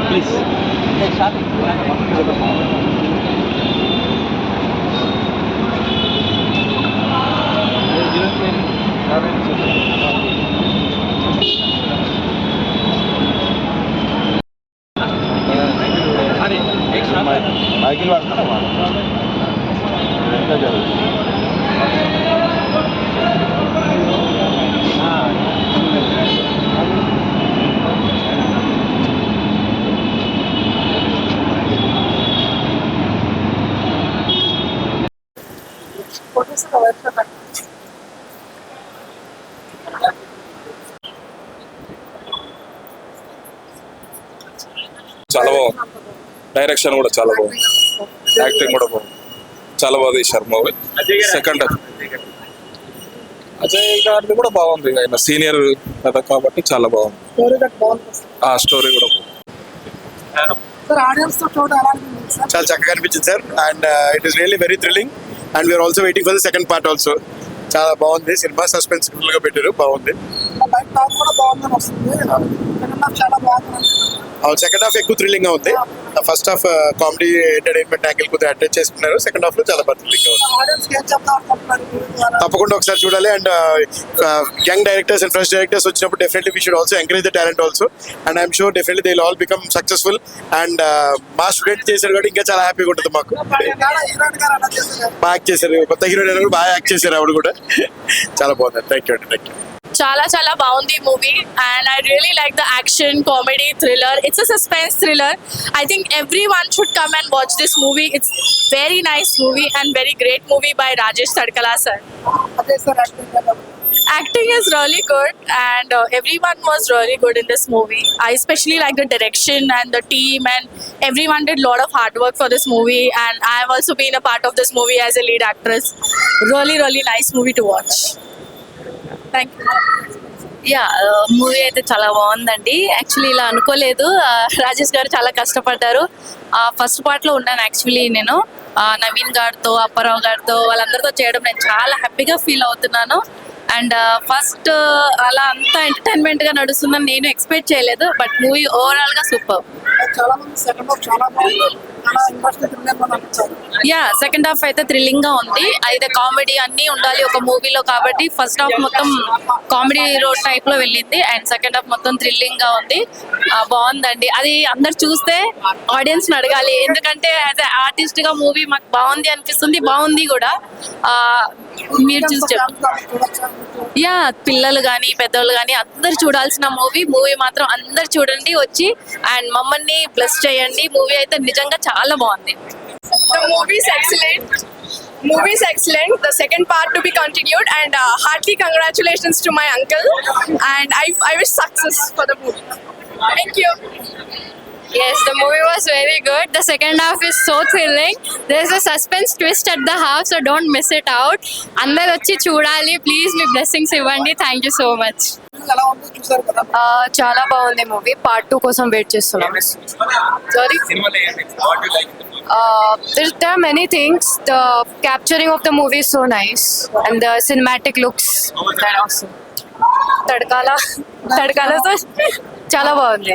Please Michael వాడుతున్నా ఎంత జరుగుతుంది చాలా బాగుంది. డైరెక్షన్ కూడా చాలా బాగుంది, యాక్టింగ్ కూడా బాగుంది, చాలా బాగా తీశారు మూవీ. సెకండ్ అజయ్ గారిది కూడా బాగుంది, ఆయన సీనియర్ కదా కాబట్టి చాలా బాగుంది. ఆ స్టోరీ కూడా చాలా చక్కగా అనిపించింది sir. And it is really very thrilling and we are also waiting for the second part also. చాలా బాగుంది సినిమా, సస్పెన్స్ఫుల్ గా పెట్టారు, బాగుంది. సెకండ్ హాఫ్ ఎక్కువ థ్రిల్లింగ్ గా ఉంది. First half comedy entertainment angle కొద్దిగా అటాచ్ చేసుకున్నారు. సెకండ్ హాఫ్ లో చాలా బాగా థ్రిల్లింగ్ గా ఉంది. తప్పకుండా ఒకసారి చూడాలి. And young directors and fresh directors వచ్చినప్పుడు definitely we should also encourage the talent also. And I'm sure definitely they will all become successful. And మా స్టూడెంట్ చేశారు కాబట్టి ఇంకా చాలా హ్యాపీగా ఉంటుంది మాకు. బాగా యాక్ట్ చేశారు, కొత్త హీరోయిన్ కూడా బాగా యాక్ట్ చేశారు, ఆవిడ కూడా చాలా బాగుంది. థ్యాంక్ యూ అండి, థ్యాంక్ యూ. చాలా బాగుంది movie and I really like the action comedy thriller. It's a suspense thriller. I think everyone should come and watch this movie. It's very nice movie and very great movie by Rajesh Tadkala sir. Acting is really good and everyone was really good in this movie. I especially like the direction and the team and everyone did a lot of hard work for this movie and I have also been a part of this movie as a lead actress. Really nice movie to watch. Thank you. Movie అయితే చాలా బాగుందండి. Actually ఇలా అనుకోలేదు, రాజేష్ గారు చాలా కష్టపడ్డారు. First part లో ఉన్నాను యాక్చువల్లీ నేను నవీన్ గారితో, అప్పారావు గారితో, వాళ్ళందరితో చేయడం నేను చాలా హ్యాపీగా ఫీల్ అవుతున్నాను. అండ్ ఫస్ట్ అలా అంతా ఎంటర్టైన్మెంట్ గా నడుస్తుందని నేను ఎక్స్పెక్ట్ చేయలేదు, బట్ మూవీ ఓవరాల్ గా సూపర్. సెకండ్ హాఫ్ అయితే థ్రిల్లింగ్ గా ఉంది. అయితే కామెడీ అన్ని ఉండాలి ఒక మూవీలో కాబట్టి ఫస్ట్ హాఫ్ మొత్తం కామెడీ రోడ్ టైప్ లో వెళ్ళింది అండ్ సెకండ్ హాఫ్ మొత్తం థ్రిల్లింగ్ గా ఉంది. బాగుందండి. అది అందరు చూస్తే ఆడియన్స్ ని అడగాలి, ఎందుకంటే యాజ్ ఆర్టిస్ట్ గా మూవీ మాకు బాగుంది అనిపిస్తుంది, బాగుంది కూడా. మీరు చూసి పిల్లలు కానీ పెద్దవాళ్ళు కానీ అందరు చూడాల్సిన మూవీ మాత్రం అందరు చూడండి వచ్చి అండ్ మమ్మల్ని బ్లెస్ చేయండి. మూవీ అయితే నిజంగా చాలా బాగుంది. The movie is excellent. The second part to be continued and hearty congratulations to my uncle and I wish success for the movie. Thank you. Yes, the movie was very good. The second half is so thrilling. There is a suspense twist at the half, so don't miss it out. Andaru vachi chudali, please me blessings ఇవ్వండి. Thank you so much. చాలా బాగుంది movie. Part 2 కోసం wait చేస్తున్నాం. Sorry, there are many things. The capturing of the movie is so nice and the cinematic looks that awesome. తడకాలతో చాలా బాగుంది.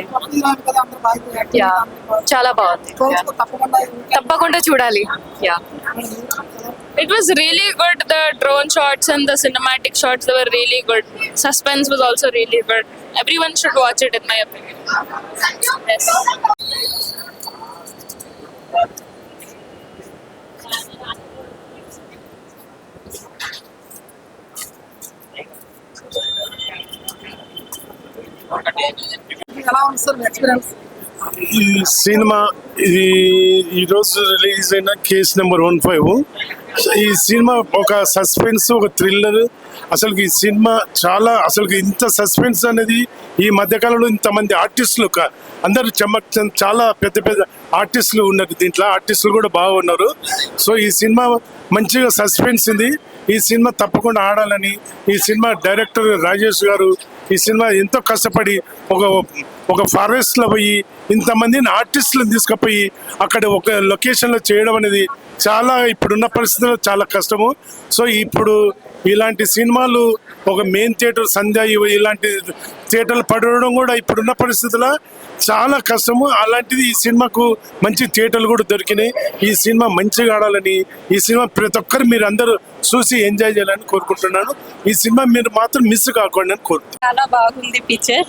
చాలా బాగుంది, తప్పకుండా చూడాలి. It was really good. The drone shots and the cinematic shots, they were really good. Suspense was also really good. Everyone should watch it in my opinion. Yes. ఈ cinema ఇది ఈరోజు release అయిన కేసు నెంబర్ 15. ఈ cinema ఒక suspense, ఒక thriller. అసలు ఈ cinema చాలా అసలు ఇంత సస్పెన్స్ అనేది ఈ మధ్యకాలంలో ఇంతమంది ఆర్టిస్టులు అందరూ చాలా పెద్ద ఆర్టిస్టులు ఉన్నారు దీంట్లో. ఆర్టిస్టులు కూడా బాగున్నారు. సో ఈ సినిమా మంచిగా సస్పెన్స్ ఉంది. ఈ సినిమా తప్పకుండా ఆడాలని ఈ సినిమా డైరెక్టర్ రాజేష్ గారు ఈ సినిమా ఎంతో కష్టపడి ఒక ఫారెస్ట్లో పోయి ఇంతమందిని ఆర్టిస్టులను తీసుకుపోయి అక్కడ ఒక లొకేషన్లో చేయడం అనేది చాలా ఇప్పుడున్న పరిస్థితుల్లో చాలా కష్టము. సో ఇప్పుడు ఇలాంటి సినిమాలు ఒక మెయిన్ థియేటర్ సంధ్య ఇలాంటి థియేటర్లు పడడం కూడా ఇప్పుడున్న పరిస్థితుల్లో చాలా కష్టము. అలాంటిది ఈ సినిమాకు మంచి థియేటర్లు కూడా దొరికినాయి. ఈ సినిమా మంచిగా ఆడాలని, ఈ సినిమా ప్రతి ఒక్కరు మీరు అందరూ చూసి ఎంజాయ్ చేయాలని కోరుకుంటున్నాను. ఈ సినిమా మీరు మాత్రం మిస్ కాకండి అని కోరుకుంటున్నాను. చాలా బాగుంది పిక్చర్,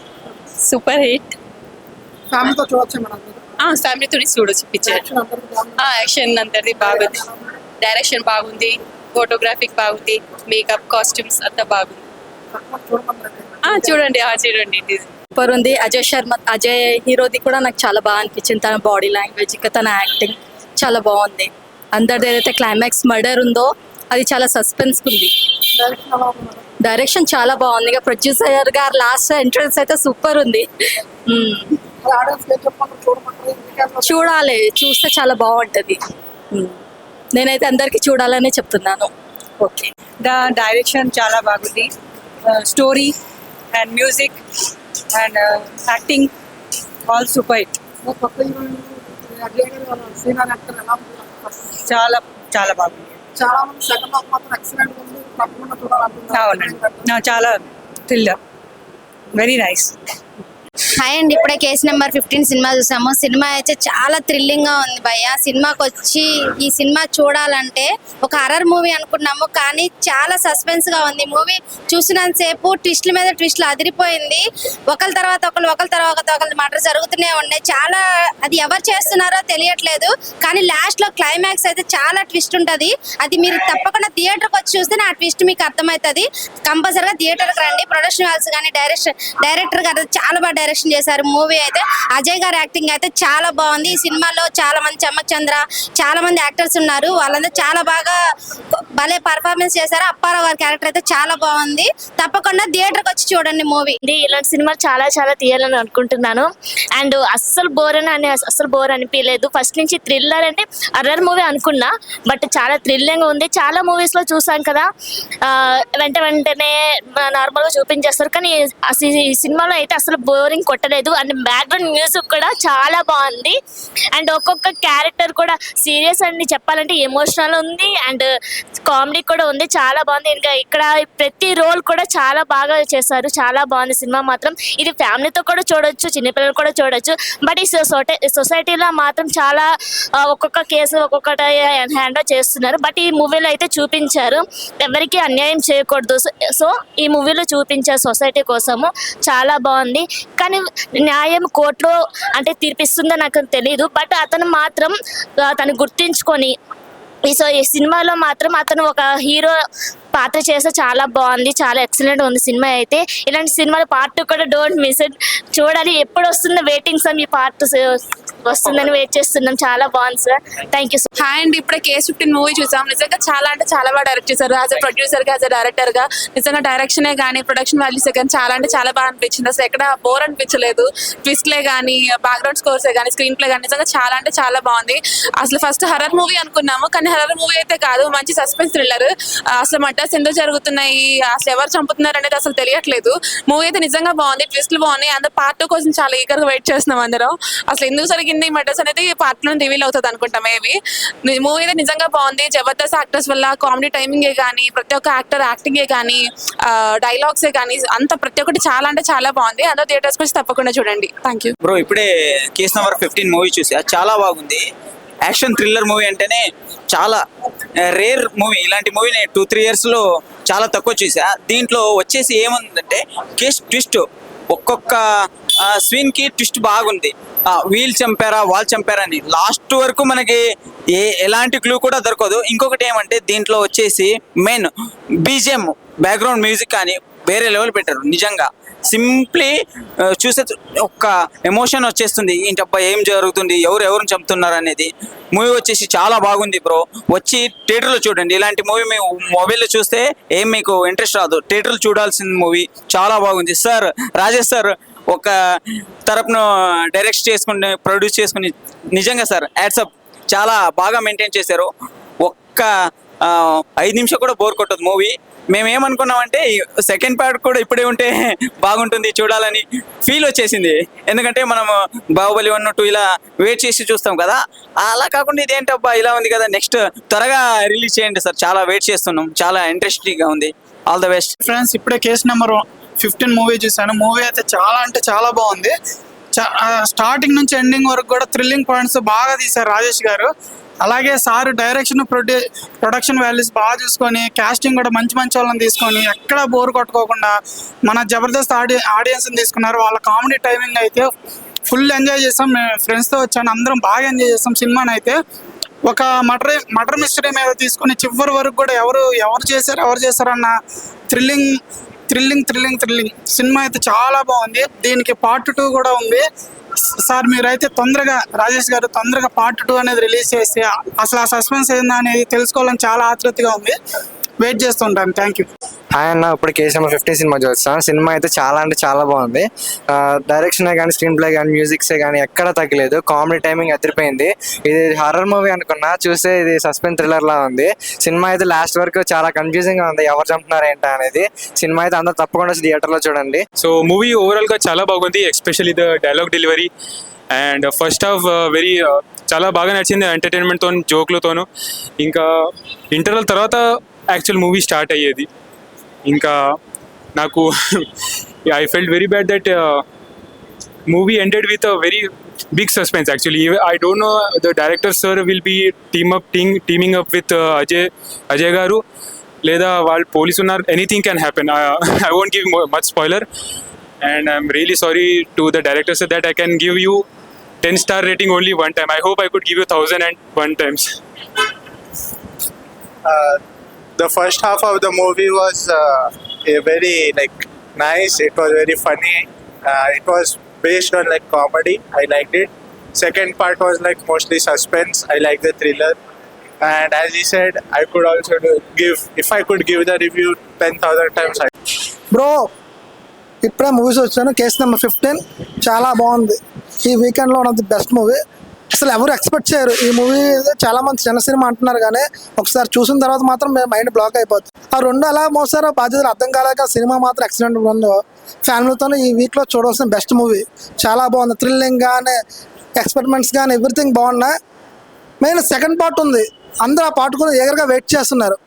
సూపర్ హిట్. ఫ్యామిలీతో చూడొచ్చు మేడం. ఫ్యామిలీతో చూడొచ్చు పిక్చర్. యాక్షన్ అంతది బాగుంది, డైరెక్షన్ బాగుంది, ఫోటోగ్రాఫిక్ బాగుంది, మేకప్ కాస్ట్యూమ్స్ అంతా బాగుంది. చూడండి చూడండి. సూపర్ ఉంది. అజయ్ హీరోది కూడా నాకు చాలా బాగా అనిపించింది. తన బాడీ లాంగ్వేజ్, ఇంకా తన యాక్టింగ్ చాలా బాగుంది. అందరిది ఏదైతే క్లైమాక్స్ మర్డర్ ఉందో అది చాలా సస్పెన్స్ ఉంది. డైరెక్షన్ చాలా బాగుంది. ఇక ప్రొడ్యూసర్ గారు లాస్ట్ ఎంట్రన్స్ అయితే సూపర్ ఉంది. చూడాలి, చూస్తే చాలా బాగుంటుంది. నేనైతే అందరికి చూడాలనే చెప్తున్నాను. ఓకే, డైరెక్షన్ చాలా బాగుంది, story and music and acting all super hit. చాలా చాలా బాగుంది. చాలా మంది సెకండ్ హాఫ్ మాత్రం ఎక్సలెంట్ ఉంది, తప్పకుండా చూడాలంటున్నారు. అవునండి, చాలా థ్రిల్లర్, వెరీ నైస్. హాయ్ అండి, ఇప్పుడే కేసు నెంబర్ 15 సినిమా చూసాము. సినిమా అయితే చాలా థ్రిల్లింగ్ గా ఉంది భయ్య. సినిమాకి వచ్చి ఈ సినిమా చూడాలంటే ఒక హర్రర్ మూవీ అనుకున్నాము, కానీ చాలా సస్పెన్స్ గా ఉంది. మూవీ చూసినంతసేపు ట్విస్ట్ల మీద ట్విస్ట్లు అదిరిపోయింది. ఒకరి తర్వాత ఒకరు మర్డర్ జరుగుతూనే ఉన్నాయి. చాలా అది ఎవరు చేస్తున్నారో తెలియట్లేదు, కానీ లాస్ట్ లో క్లైమాక్స్ అయితే చాలా ట్విస్ట్ ఉంటది. అది మీరు తప్పకుండా థియేటర్కి వచ్చి చూస్తే ఆ ట్విస్ట్ మీకు అర్థమవుతుంది. కంపల్సరీగా థియేటర్కి రండి. ప్రొడక్షన్ వాల్స్ కానీ డైరెక్టర్ గారు చాలా బాగా డైరెక్షన్ చేశారు. మూవీ అయితే అజయ్ గారి యాక్టింగ్ అయితే చాలా బాగుంది. ఈ సినిమాలో చాలా మంది చమ్మక్ చంద్ర చాలా మంది యాక్టర్స్ ఉన్నారు. వాళ్ళందరూ చాలా బాగా భలే పర్ఫార్మెన్స్ చేశారు. అప్పారావు గారి క్యారెక్టర్ అయితే చాలా బాగుంది. తప్పకుండా థియేటర్కి వచ్చి చూడండి మూవీ. ఇలాంటి సినిమా చాలా చాలా తీయాలని అనుకుంటున్నాను. అండ్ అస్సలు బోర్ అనిపించలేదు. ఫస్ట్ నుంచి థ్రిల్లర్ అంటే హర్రర్ మూవీ అనుకున్నా, బట్ చాలా థ్రిల్లింగ్ ఉంది. చాలా మూవీస్ లో చూసాం కదా, వెంటనే నార్మల్ గా చూపించేస్తారు, కానీ ఈ సినిమాలో అయితే అసలు బోరింగ్ కొట్టలేదు. అండ్ బ్యాక్గ్రౌండ్ మ్యూజిక్ కూడా చాలా బాగుంది. అండ్ ఒక్కొక్క క్యారెక్టర్ కూడా సీరియస్ అని చెప్పాలంటే ఎమోషనల్ ఉంది, అండ్ కామెడీ కూడా ఉంది. చాలా బాగుంది. ఇంకా ఇక్కడ ప్రతి రోల్ కూడా చాలా బాగా చేశారు. చాలా బాగుంది సినిమా మాత్రం. ఇది ఫ్యామిలీతో కూడా చూడొచ్చు, చిన్నపిల్లలు కూడా చూడొచ్చు. బట్ ఈ సొసైటీలో మాత్రం చాలా ఒక్కొక్క కేసు ఒక్కొక్కటి హ్యాండ్ చేస్తున్నారు. బట్ ఈ మూవీలో అయితే చూపించారు ఎవరికి అన్యాయం చేయకూడదు. సో ఈ మూవీలో చూపించారు సొసైటీ కోసము. చాలా బాగుంది. కానీ న్యాయం కోర్టులో అంటే తీర్పిస్తుందో నాకు తెలియదు, బట్ అతను మాత్రం తను గుర్తించుకొని ఈ సినిమాలో మాత్రం అతను ఒక హీరో పాత్ర చేస్తే చాలా బాగుంది. చాలా ఎక్సలెంట్ ఉంది సినిమా అయితే. ఇలాంటి సినిమాలు పార్ట్ 2 కూడా డోంట్ మిస్ ఇట్. చూడాలి, ఎప్పుడు వస్తుందో వెయిటింగ్ సార్. ఈ పార్ట్ వస్తుందని వెయిట్ చేస్తున్నాం. చాలా బాగుంది sir. Thank you sir. Hi అండి, ఇప్పుడే కేసు 15 మూవీ చూసాం. నిజంగా చాలా అంటే చాలా బాగా డైరెక్ట్ చేశారు. యాజ్ అ ప్రొడ్యూసర్ గా, యాజ్ అ డైరెక్టర్ గా నిజంగా డైరెక్షనే కానీ ప్రొడక్షన్ వాల్యూసే కానీ చాలా అంటే చాలా బాగా అనిపించింది. అసలు ఎక్కడ బోర్ అనిపించలేదు. ట్విస్ట్లే కానీ, బ్యాక్గ్రౌండ్ స్కోర్సే కానీ, స్క్రీన్ ప్లే కానీ నిజంగా చాలా అంటే చాలా బాగుంది. అసలు ఫస్ట్ హర్రర్ మూవీ అనుకున్నాము, కానీ హర్రర్ మూవీ అయితే కాదు, మంచి సస్పెన్స్ థ్రిల్లర్. అసలు మర్డర్స్ ఎందుకు జరుగుతున్నాయి, అసలు ఎవరు చంపుతున్నారు అనేది అసలు తెలియట్లేదు. మూవీ అయితే నిజంగా బాగుంది, ట్విస్ట్లు బాగున్నాయి. అందరూ పార్ట్ 2 కోసం చాలా ఈగర్ గా వెయిట్ చేస్తున్నాం అందరం. అసలు ఎందుకు జరిగింది ఈ మర్డర్స్ అనేది పార్ట్ 2 రివీల్ అవుతుంది అనుకుంటా మేబీ. మూవీ అయితే నిజంగా బాగుంది. జబర్దస్త్ యాక్టర్స్ వల్ల కామెడీ టైమింగే కానీ, ప్రతి ఒక్క యాక్టర్ యాక్టింగే కానీ, డైలాగ్సే కానీ అంత ప్రతి ఒక్కటి చాలా అంటే చాలా బాగుంది. అందరూ థియేటర్స్ వచ్చి తప్పకుండా చూడండి. Thank you bro. ఇప్పుడే కేసు నెంబర్ 15 మూవీ చూసా, చాలా బాగుంది. యాక్షన్ థ్రిల్లర్ మూవీ అంటేనే చాలా రేర్ మూవీ. ఇలాంటి మూవీ నేను 2-3 ఇయర్స్లో చాలా తక్కువ చూసా. దీంట్లో వచ్చేసి ఏముందంటే కేసు ట్విస్ట్, ఒక్కొక్క సీన్కి ట్విస్ట్ బాగుంది. వీళ్ళు చంపారా వాళ్ళు చంపారా అని లాస్ట్ వరకు మనకి ఎలాంటి క్లూ కూడా దొరకదు. ఇంకొకటి ఏమంటే దీంట్లో వచ్చేసి మెయిన్ బీజిఎం, బ్యాక్గ్రౌండ్ మ్యూజిక్ కానీ వేరే లెవెల్ పెట్టారు. నిజంగా సింప్లీ చూసే ఒక్క ఎమోషన్ వచ్చేస్తుంది. ఏంటబ్బా ఏం జరుగుతుంది, ఎవరిని చంపుతున్నారు అనేది. మూవీ వచ్చేసి చాలా బాగుంది బ్రో. వచ్చి థియేటర్లో చూడండి. ఇలాంటి మూవీ మేము మొబైల్లో చూస్తే ఏం మీకు ఇంట్రెస్ట్ రాదు. థియేటర్లో చూడాల్సిన మూవీ చాలా బాగుంది. సార్ రాజేష్ సార్ ఒక తరపున డైరెక్ట్ చేసుకుని ప్రొడ్యూస్ చేసుకుని నిజంగా సార్ యాడ్సప్, చాలా బాగా మెయింటైన్ చేశారు. ఒక్క 5 నిమిషం కూడా బోర్ కొట్టదు మూవీ. మేము ఏమనుకున్నామంటే సెకండ్ పార్ట్ కూడా ఇప్పుడే ఉంటే బాగుంటుంది చూడాలని ఫీల్ వచ్చేసింది. ఎందుకంటే మనం బాహుబలి 1, 2 ఇలా వెయిట్ చేసి చూస్తాం కదా, అలా కాకుండా ఇదేంటబ్బా ఇలా ఉంది కదా, నెక్స్ట్ త్వరగా రిలీజ్ చేయండి సార్, చాలా వెయిట్ చేస్తున్నాం, చాలా ఇంట్రెస్టింగ్గా ఉంది. All the best friends. ఇప్పుడే కేసు నెంబర్ 15 మూవీ చూసాను. మూవీ అయితే చాలా అంటే చాలా బాగుంది. స్టార్టింగ్ నుంచి ఎండింగ్ వరకు కూడా థ్రిల్లింగ్ పాయింట్స్ బాగా తీశారు రాజేష్ గారు. అలాగే సార్ డైరెక్షన్, ప్రొడక్షన్ వాల్యూస్ బాగా చూసుకొని, కాస్టింగ్ కూడా మంచి మంచి వాళ్ళని తీసుకొని ఎక్కడ బోర్ కొట్టుకోకుండా మన జబర్దస్త్ ఆడియన్స్ని తీసుకున్నారు. వాళ్ళ కామెడీ టైమింగ్ అయితే ఫుల్ ఎంజాయ్ చేసాం. మేము ఫ్రెండ్స్తో వచ్చాను, అందరం బాగా ఎంజాయ్ చేస్తాం సినిమాని. అయితే ఒక మర్డర్ మిస్టరీ మీద తీసుకొని చివరి వరకు కూడా ఎవరు చేశారన్న థ్రిల్లింగ్ సినిమా అయితే చాలా బాగుంది. దీనికి పార్ట్ 2 కూడా ఉంది. సార్ మీరైతే రాజేష్ గారు తొందరగా పార్ట్ 2 అనేది రిలీజ్ చేసి అసలు ఆ సస్పెన్స్ ఏందా అనేది తెలుసుకోవాలని చాలా ఆతృతగా ఉంది. వెయిట్ చేస్తుంటాను. Thank you. ఆయన ఇప్పుడు కేసు నెంబర్ 15 సినిమా చూస్తాం. సినిమా అయితే చాలా అంటే చాలా బాగుంది. డైరెక్షన్ కానీ, స్క్రీన్ ప్లే కానీ, మ్యూజిక్సే కానీ ఎక్కడ తగ్గలేదు. కామెడీ టైమింగ్ అదిరిపోయింది. ఇది హారర్ మూవీ అనుకున్నా, చూస్తే ఇది సస్పెన్స్ థ్రిల్లర్ లా ఉంది. సినిమా అయితే లాస్ట్ వరకు చాలా కన్ఫ్యూజింగ్ గా ఉంది, ఎవరు చంపుతున్నారు ఏంటా అనేది. సినిమా అయితే అందరూ తప్పకుండా థియేటర్ లో చూడండి. సో మూవీ ఓవరాల్ గా చాలా బాగుంది, especially the dialogue delivery and first half very చాలా బాగా నచ్చింది, ఎంటర్టైన్మెంట్తో, జోక్లతోను. ఇంకా ఇంటర్వల్ తర్వాత యాక్చువల్ మూవీ స్టార్ట్ అయ్యేది. ఇంకా నాకు I felt very bad that movie ended with a very big suspense. Actually I don't know the director sir will be teaming up with Ajay garu, లేదా వాళ్ళు పోలీసు ఉన్నారు. Anything can happen. I won't give much spoiler and I'm really sorry to the director sir that I can give you 10-star rating only one time. I hope I could give you 1,001 times. The first half of the movie was a very nice. It was very funny. It was based on comedy. I liked it. Second part was mostly suspense. I like the thriller. And as he said, I could also if I could give the review 10,000 times. Bro ఇప్పుడే movies వచ్చాను. Case number 15 చాలా బాగుంది. ఈ వీకెండ్లో one of the best movie. అసలు ఎవరు expect చేయరు ఈ మూవీ. చాలా మంది చిన్న సినిమా అంటున్నారు, కానీ ఒకసారి చూసిన తర్వాత మాత్రం మైండ్ బ్లాక్ అయిపోతుంది. ఆ రెండు ఎలా మోసారో బాధ్యతలు అర్థం కాలేక సినిమా మాత్రం ఎక్సలెంట్ ఉంది. ఫ్యామిలీతో ఈ వీక్లో చూడవలసిన బెస్ట్ మూవీ. చాలా బాగుంది. థ్రిల్లింగ్ కానీ, ఎక్స్పెరిమెంట్స్ కానీ ఎవ్రీథింగ్ బాగున్నాయి. మెయిన్ సెకండ్ పార్ట్ ఉంది, అందరూ ఆ పార్ట్ కూడా ఎగరగా వెయిట్ చేస్తున్నారు.